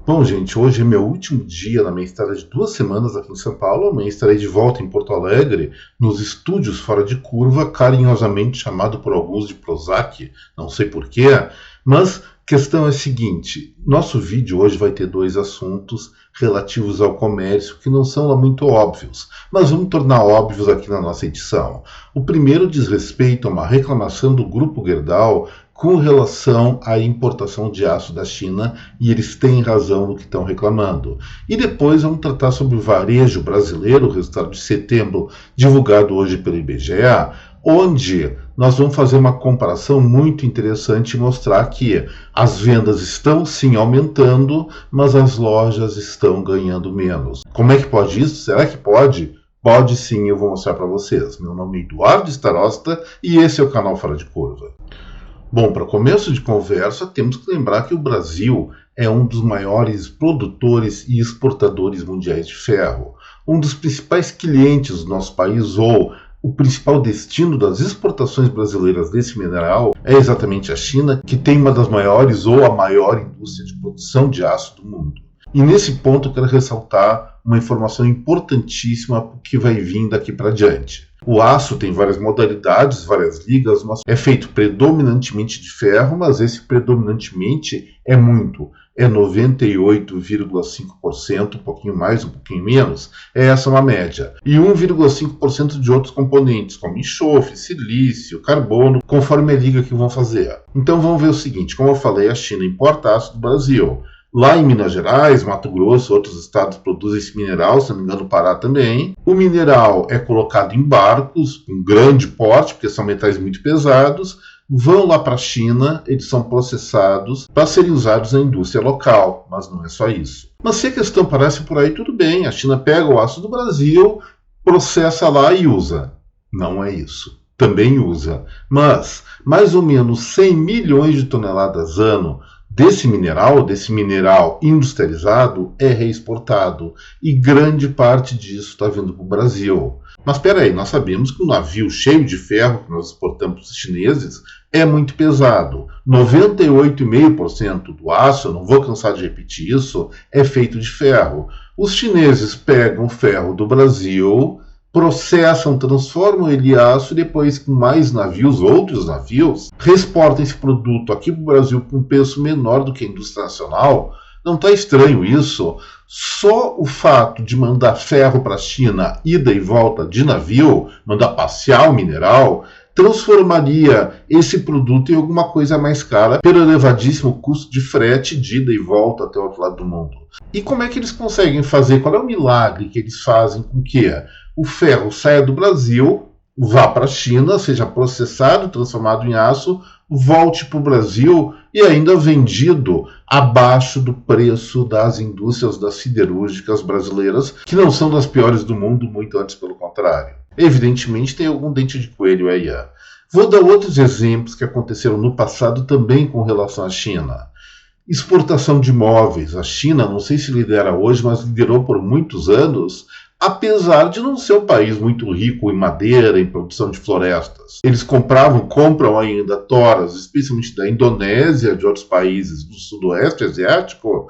Bom, gente, hoje é meu último dia na minha estada de 2 semanas aqui em São Paulo. Amanhã estarei de volta em Porto Alegre, nos estúdios Fora de Curva, carinhosamente chamado por alguns de Prozac, não sei porquê, mas a questão é a seguinte: nosso vídeo hoje vai ter dois assuntos relativos ao comércio que não são lá muito óbvios, mas vamos tornar óbvios aqui na nossa edição. O primeiro diz respeito a uma reclamação do Grupo Gerdau com relação à importação de aço da China, e eles têm razão no que estão reclamando. E depois vamos tratar sobre o varejo brasileiro, o resultado de setembro, divulgado hoje pelo IBGE, onde nós vamos fazer uma comparação muito interessante e mostrar que as vendas estão sim aumentando, mas as lojas estão ganhando menos. Como é que pode isso? Será que pode? Pode sim, eu vou mostrar para vocês. Meu nome é Eduardo Starosta e esse é o canal Fora de Curva. Bom, para começo de conversa, temos que lembrar que o Brasil é um dos maiores produtores e exportadores mundiais de ferro. Um dos principais clientes do nosso país, ou o principal destino das exportações brasileiras desse mineral, é exatamente a China, que tem uma das maiores ou a maior indústria de produção de aço do mundo. E nesse ponto eu quero ressaltar uma informação importantíssima que vai vir daqui para diante. O aço tem várias modalidades, várias ligas, mas é feito predominantemente de ferro, mas esse predominantemente é muito. É 98,5%, um pouquinho mais, um pouquinho menos. Essa é uma média. E 1,5% de outros componentes, como enxofre, silício, carbono, conforme a liga que vão fazer. Então vamos ver o seguinte: como eu falei, a China importa aço do Brasil. Lá em Minas Gerais, Mato Grosso, outros estados produzem esse mineral, se não me engano o Pará também. O mineral é colocado em barcos, com grande porte, porque são metais muito pesados, vão lá para a China, eles são processados para serem usados na indústria local, mas não é só isso. Mas se a questão parece por aí, tudo bem, a China pega o aço do Brasil, processa lá e usa. Não é isso. Também usa, mas mais ou menos 100 milhões de toneladas ano desse mineral industrializado é reexportado, e grande parte disso está vindo para o Brasil. Mas espera aí, nós sabemos que um navio cheio de ferro que nós exportamos para os chineses é muito pesado. 98,5% do aço, eu não vou cansar de repetir isso, é feito de ferro. Os chineses pegam o ferro do Brasil, processam, transformam ele em aço e depois, com mais navios, outros navios, reexportam esse produto aqui para o Brasil com um preço menor do que a indústria nacional. Não está estranho isso? Só o fato de mandar ferro para a China, ida e volta de navio, mandar passear o mineral, transformaria esse produto em alguma coisa mais cara pelo elevadíssimo custo de frete de ida e volta até o outro lado do mundo. E como é que eles conseguem fazer? Qual é o milagre que eles fazem com que o ferro saia do Brasil, vá para a China, seja processado, transformado em aço, volte para o Brasil e ainda vendido abaixo do preço das indústrias das siderúrgicas brasileiras, que não são das piores do mundo, muito antes pelo contrário. Evidentemente tem algum dente de coelho aí. Vou dar outros exemplos que aconteceram no passado também com relação à China. Exportação de imóveis. A China, não sei se lidera hoje, mas liderou por muitos anos, apesar de não ser um país muito rico em madeira, em produção de florestas. Eles compram ainda toras, especialmente da Indonésia, de outros países do sudoeste asiático.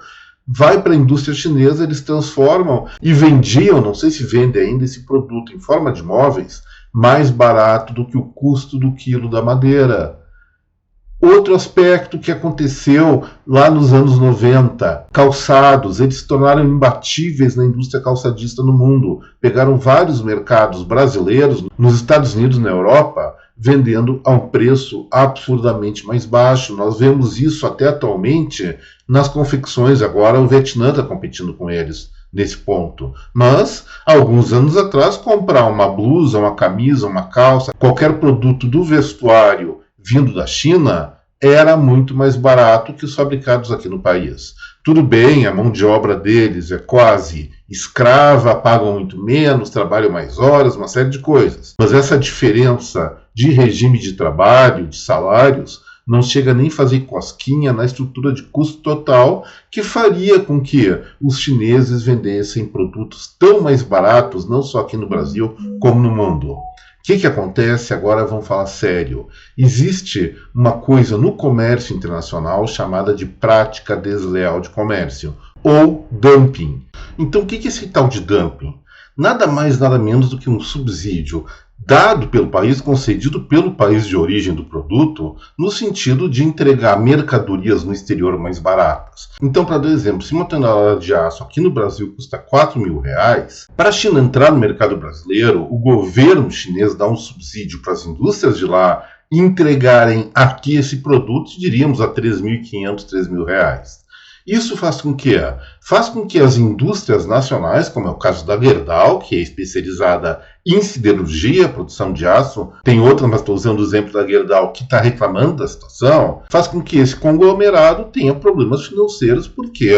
Vai para a indústria chinesa, eles transformam e vendiam, não sei se vende ainda, esse produto em forma de móveis mais barato do que o custo do quilo da madeira. Outro aspecto que aconteceu lá nos anos 90, calçados, eles se tornaram imbatíveis na indústria calçadista no mundo. Pegaram vários mercados brasileiros nos Estados Unidos e na Europa, vendendo a um preço absurdamente mais baixo. Nós vemos isso até atualmente nas confecções. Agora o Vietnã está competindo com eles nesse ponto. Mas, alguns anos atrás, comprar uma blusa, uma camisa, uma calça, qualquer produto do vestuário vindo da China, era muito mais barato que os fabricados aqui no país. Tudo bem, a mão de obra deles é quase escrava, pagam muito menos, trabalham mais horas, uma série de coisas. Mas essa diferença de regime de trabalho, de salários, não chega nem a fazer cosquinha na estrutura de custo total que faria com que os chineses vendessem produtos tão mais baratos, não só aqui no Brasil, como no mundo. O que acontece? Agora vamos falar sério. Existe uma coisa no comércio internacional chamada de prática desleal de comércio, ou dumping. Então, o que é esse tal de dumping? Nada mais, nada menos do que um subsídio dado pelo país, concedido pelo país de origem do produto, no sentido de entregar mercadorias no exterior mais baratas. Então, para dar exemplo, se uma tonelada de aço aqui no Brasil custa R$4.000, para a China entrar no mercado brasileiro, o governo chinês dá um subsídio para as indústrias de lá entregarem aqui esse produto, diríamos, a R$3.500, R$3.000. Isso faz com que as indústrias nacionais, como é o caso da Gerdau, que é especializada em siderurgia, produção de aço, tem outra, mas estou usando o exemplo da Gerdau, que está reclamando da situação, faz com que esse conglomerado tenha problemas financeiros, porque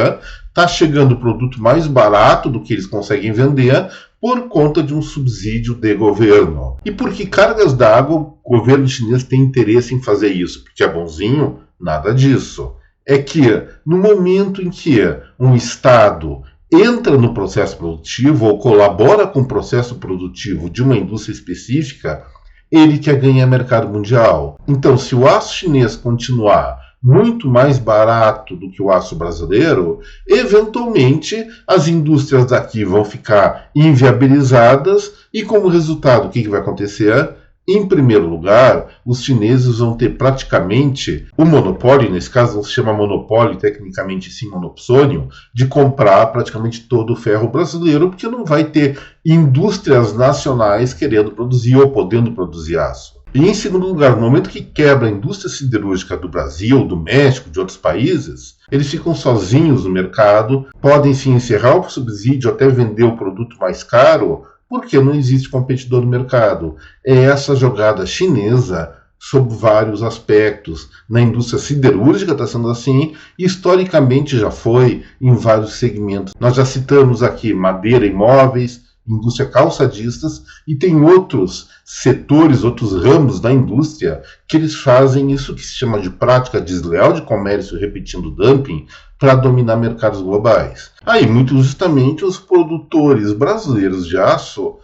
está chegando o produto mais barato do que eles conseguem vender por conta de um subsídio de governo. E por que cargas d'água o governo chinês tem interesse em fazer isso? Porque é bonzinho? Nada disso. É que, no momento em que um Estado entra no processo produtivo ou colabora com o processo produtivo de uma indústria específica, ele quer ganhar mercado mundial. Então, se o aço chinês continuar muito mais barato do que o aço brasileiro, eventualmente as indústrias daqui vão ficar inviabilizadas e, como resultado, o que vai acontecer? Em primeiro lugar, os chineses vão ter praticamente o monopólio, nesse caso não se chama monopólio, tecnicamente sim monopsônio, de comprar praticamente todo o ferro brasileiro, porque não vai ter indústrias nacionais querendo produzir ou podendo produzir aço. E em segundo lugar, no momento que quebra a indústria siderúrgica do Brasil, do México, de outros países, eles ficam sozinhos no mercado, podem sim encerrar o subsídio até vender o produto mais caro, porque não existe competidor no mercado. É essa jogada chinesa sob vários aspectos. Na indústria siderúrgica está sendo assim, e historicamente já foi em vários segmentos. Nós já citamos aqui madeira e móveis, indústria calçadistas, e tem outros setores, outros ramos da indústria que eles fazem isso que se chama de prática desleal de comércio, repetindo dumping, para dominar mercados globais. Aí, muito justamente, os produtores brasileiros de aço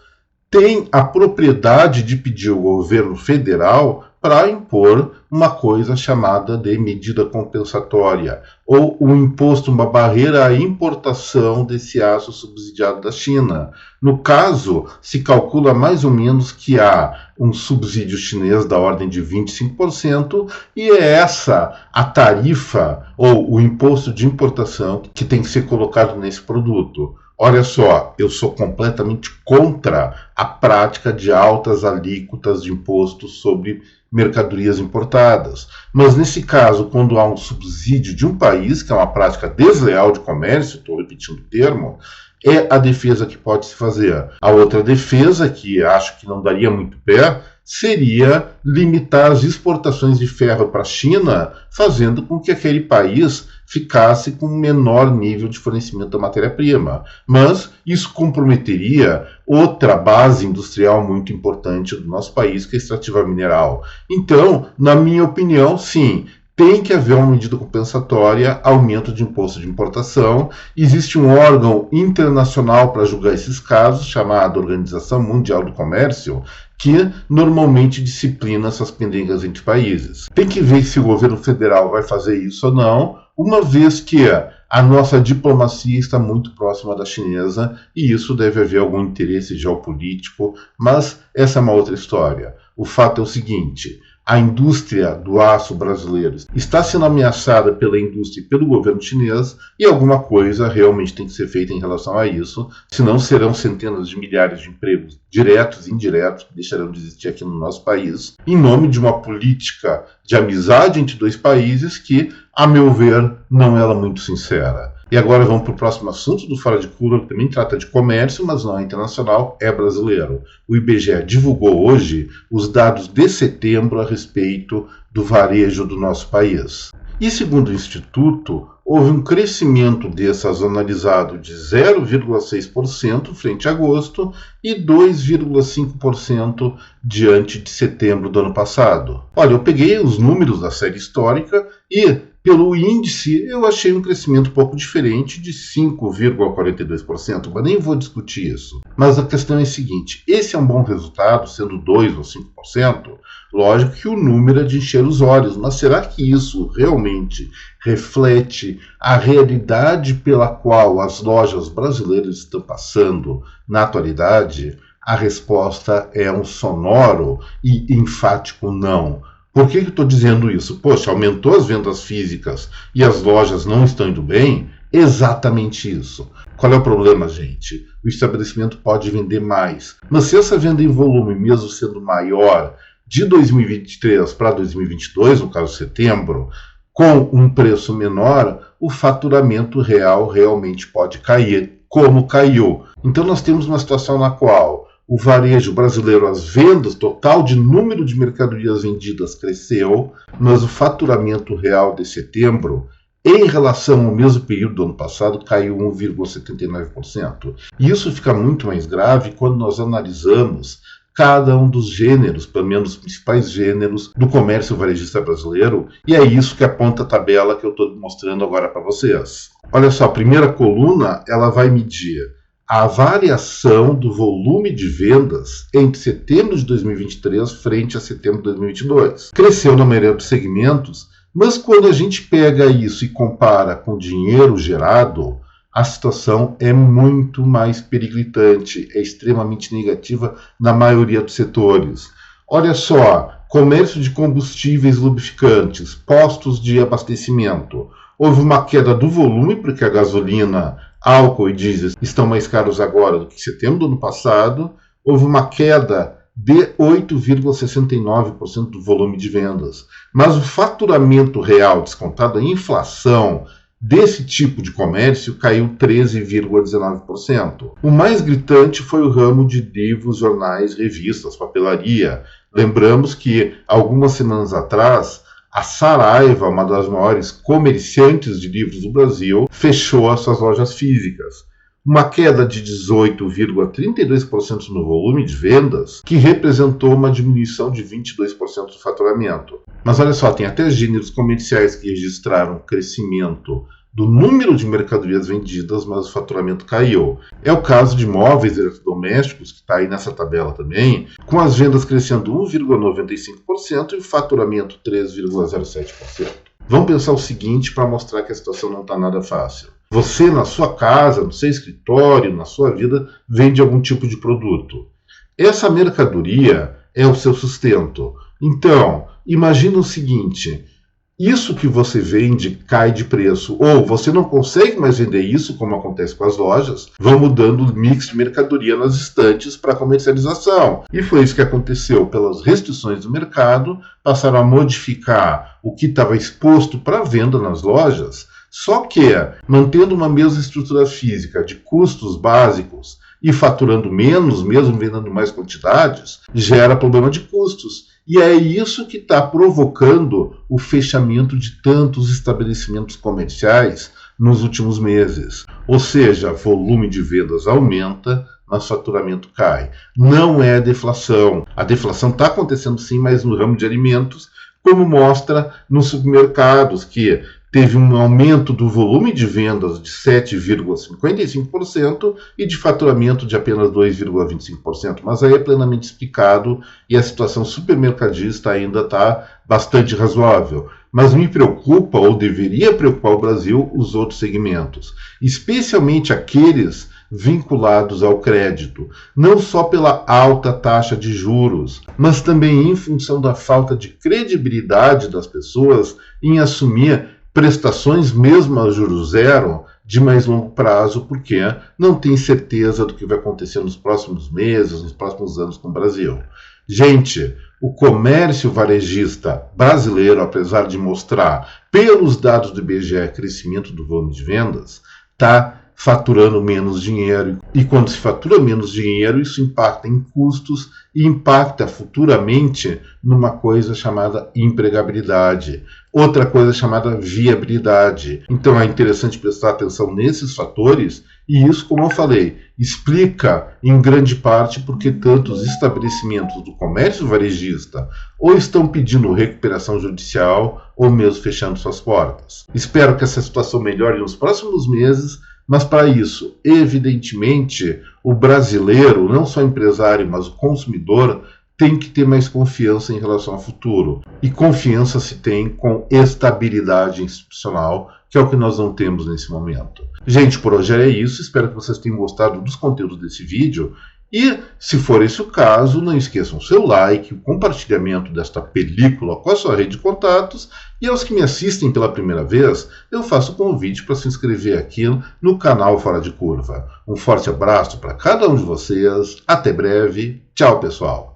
têm a propriedade de pedir ao governo federal para impor uma coisa chamada de medida compensatória, ou um imposto, uma barreira à importação desse aço subsidiado da China. No caso, se calcula mais ou menos que há um subsídio chinês da ordem de 25%, e é essa a tarifa ou o imposto de importação que tem que ser colocado nesse produto. Olha só, eu sou completamente contra a prática de altas alíquotas de imposto sobre mercadorias importadas. Mas nesse caso, quando há um subsídio de um país, que é uma prática desleal de comércio, estou repetindo o termo, é a defesa que pode se fazer. A outra defesa, que acho que não daria muito pé, seria limitar as exportações de ferro para a China, fazendo com que aquele país ficasse com um menor nível de fornecimento da matéria-prima. Mas isso comprometeria outra base industrial muito importante do nosso país, que é a extrativa mineral. Então, na minha opinião, sim, tem que haver uma medida compensatória, aumento de imposto de importação. Existe um órgão internacional para julgar esses casos, chamado Organização Mundial do Comércio, que normalmente disciplina essas pendengas entre países. Tem que ver se o governo federal vai fazer isso ou não, uma vez que a nossa diplomacia está muito próxima da chinesa e isso deve haver algum interesse geopolítico, mas essa é uma outra história. O fato é o seguinte: a indústria do aço brasileiro está sendo ameaçada pela indústria e pelo governo chinês, e alguma coisa realmente tem que ser feita em relação a isso, senão serão centenas de milhares de empregos diretos e indiretos que deixarão de existir aqui no nosso país, em nome de uma política de amizade entre dois países que, a meu ver, não é muito sincera. E agora vamos para o próximo assunto do Fora de Curva, que também trata de comércio, mas não é internacional, é brasileiro. O IBGE divulgou hoje os dados de setembro a respeito do varejo do nosso país. E segundo o Instituto, houve um crescimento dessazonalizado de 0,6% frente a agosto e 2,5% diante de setembro do ano passado. Olha, eu peguei os números da série histórica e Pelo índice, eu achei um crescimento um pouco diferente de 5,42%, mas nem vou discutir isso. Mas a questão é a seguinte, esse é um bom resultado, sendo 2% ou 5%, lógico que o número é de encher os olhos, mas será que isso realmente reflete a realidade pela qual as lojas brasileiras estão passando na atualidade? A resposta é um sonoro e enfático não. Por que eu estou dizendo isso? Poxa, aumentou as vendas físicas e as lojas não estão indo bem? Exatamente isso. Qual é o problema, gente? O estabelecimento pode vender mais, mas se essa venda em volume, mesmo sendo maior, de 2023 para 2022, no caso setembro, com um preço menor, o faturamento real realmente pode cair, como caiu. Então nós temos uma situação na qual o varejo brasileiro, as vendas, total de número de mercadorias vendidas cresceu, mas o faturamento real de setembro, em relação ao mesmo período do ano passado, caiu 1,79%. E isso fica muito mais grave quando nós analisamos cada um dos gêneros, pelo menos os principais gêneros do comércio varejista brasileiro, e é isso que aponta a tabela que eu estou mostrando agora para vocês. Olha só, a primeira coluna ela vai medir a variação do volume de vendas entre setembro de 2023 frente a setembro de 2022. Cresceu na maioria dos segmentos, mas quando a gente pega isso e compara com o dinheiro gerado, a situação é muito mais periclitante, é extremamente negativa na maioria dos setores. Olha só, comércio de combustíveis lubrificantes, postos de abastecimento. Houve uma queda do volume, porque a gasolina, álcool e diesel estão mais caros agora do que em setembro do ano passado. Houve uma queda de 8,69% do volume de vendas. Mas o faturamento real, descontado a inflação desse tipo de comércio, caiu 13,19%. O mais gritante foi o ramo de livros, jornais, revistas, papelaria. Lembramos que, algumas semanas atrás, a Saraiva, uma das maiores comerciantes de livros do Brasil, fechou as suas lojas físicas. Uma queda de 18,32% no volume de vendas, que representou uma diminuição de 22% do faturamento. Mas olha só, tem até gêneros comerciais que registraram crescimento do número de mercadorias vendidas, mas o faturamento caiu. É o caso de móveis eletrodomésticos, que está aí nessa tabela também, com as vendas crescendo 1,95% e o faturamento 3,07%. Vamos pensar o seguinte para mostrar que a situação não está nada fácil. Você, na sua casa, no seu escritório, na sua vida, vende algum tipo de produto. Essa mercadoria é o seu sustento. Então, imagina o seguinte: isso que você vende cai de preço, ou você não consegue mais vender isso, como acontece com as lojas, vão mudando o mix de mercadoria nas estantes para comercialização. E foi isso que aconteceu. Pelas restrições do mercado, passaram a modificar o que estava exposto para venda nas lojas, só que, mantendo uma mesma estrutura física de custos básicos e faturando menos, mesmo vendendo mais quantidades, gera problema de custos. E é isso que está provocando o fechamento de tantos estabelecimentos comerciais nos últimos meses. Ou seja, volume de vendas aumenta, mas faturamento cai. Não é deflação. A deflação está acontecendo sim, mas no ramo de alimentos, como mostra nos supermercados, que teve um aumento do volume de vendas de 7,55% e de faturamento de apenas 2,25%. Mas aí é plenamente explicado e a situação supermercadista ainda está bastante razoável. Mas me preocupa, ou deveria preocupar o Brasil, os outros segmentos, especialmente aqueles vinculados ao crédito, não só pela alta taxa de juros, mas também em função da falta de credibilidade das pessoas em assumir prestações mesmo a juros zero de mais longo prazo, porque não tem certeza do que vai acontecer nos próximos meses, nos próximos anos com o Brasil. Gente, o comércio varejista brasileiro, apesar de mostrar pelos dados do IBGE crescimento do volume de vendas, está faturando menos dinheiro. E quando se fatura menos dinheiro, isso impacta em custos e impacta futuramente numa coisa chamada empregabilidade. outra coisa chamada viabilidade. Então é interessante prestar atenção nesses fatores, e isso, como eu falei, explica em grande parte porque tantos estabelecimentos do comércio varejista ou estão pedindo recuperação judicial ou mesmo fechando suas portas. Espero que essa situação melhore nos próximos meses, mas para isso, evidentemente, o brasileiro, não só empresário, mas o consumidor, tem que ter mais confiança em relação ao futuro. E confiança se tem com estabilidade institucional, que é o que nós não temos nesse momento. Gente, por hoje é isso. Espero que vocês tenham gostado dos conteúdos desse vídeo. E, se for esse o caso, não esqueçam o seu like, o compartilhamento desta película com a sua rede de contatos. E aos que me assistem pela primeira vez, eu faço o convite para se inscrever aqui no canal Fora de Curva. Um forte abraço para cada um de vocês. Até breve. Tchau, pessoal.